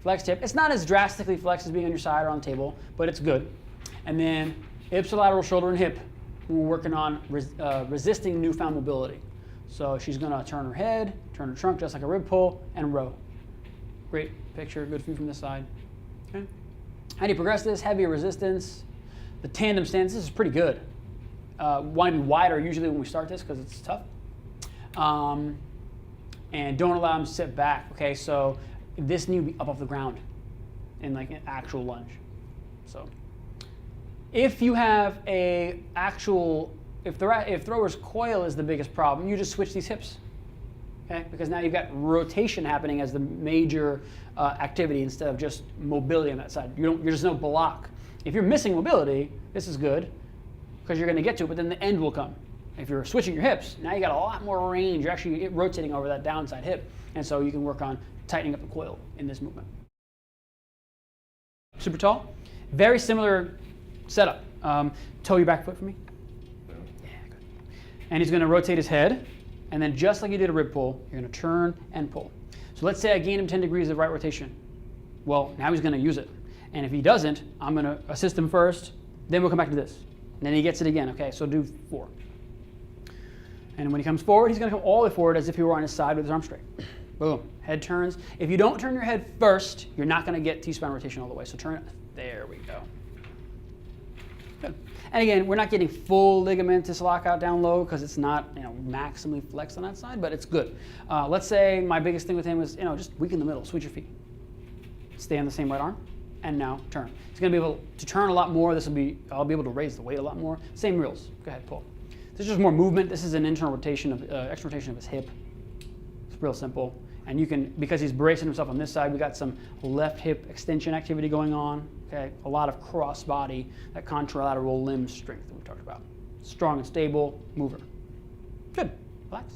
flexed hip. It's not as drastically flexed as being on your side or on the table, but it's good. And then ipsilateral shoulder and hip. We're working on resisting newfound mobility. So she's going to turn her head, turn her trunk just like a rib pull, and row. Great picture, good view from this side. Okay. How do you progress this? Heavier resistance. The tandem stance, this is pretty good. Want to be wider usually when we start this because it's tough. And don't allow them to sit back. Okay, so this needs to be up off the ground in like an actual lunge. So if you have a actual, if thrower's coil is the biggest problem, you just switch these hips. Okay, because now you've got rotation happening as the major activity instead of just mobility on that side. There's no block. If you're missing mobility, this is good because you're going to get to it, but then the end will come. If you're switching your hips, now you got a lot more range. You're actually rotating over that downside hip, and so you can work on tightening up the coil in this movement. Super tall, very similar setup. Toe your back foot for me. Yeah, good. And he's going to rotate his head, and then just like you did a rib pull, you're going to turn and pull. So let's say I gain him 10 degrees of right rotation. Well, now he's going to use it. And if he doesn't, I'm going to assist him first, then we'll come back to this. And then he gets it again. Okay, so do 4. And when he comes forward, he's going to come all the way forward as if he were on his side with his arm straight. Boom. Head turns. If you don't turn your head first, you're not going to get T-spine rotation all the way. So turn it. There we go. Good. And again, we're not getting full ligamentous lockout down low because it's not maximally flexed on that side, but it's good. Let's say my biggest thing with him is just weaken the middle. Switch your feet. Stay on the same right arm. And now turn. He's going to be able to turn a lot more. I'll be able to raise the weight a lot more. Same reels. Go ahead, pull. This is just more movement. This is an internal rotation of external rotation of his hip. It's real simple. And you can, because he's bracing himself on this side, we got some left hip extension activity going on. Okay, a lot of cross body, that contralateral limb strength that we talked about. Strong and stable mover. Good. Relax.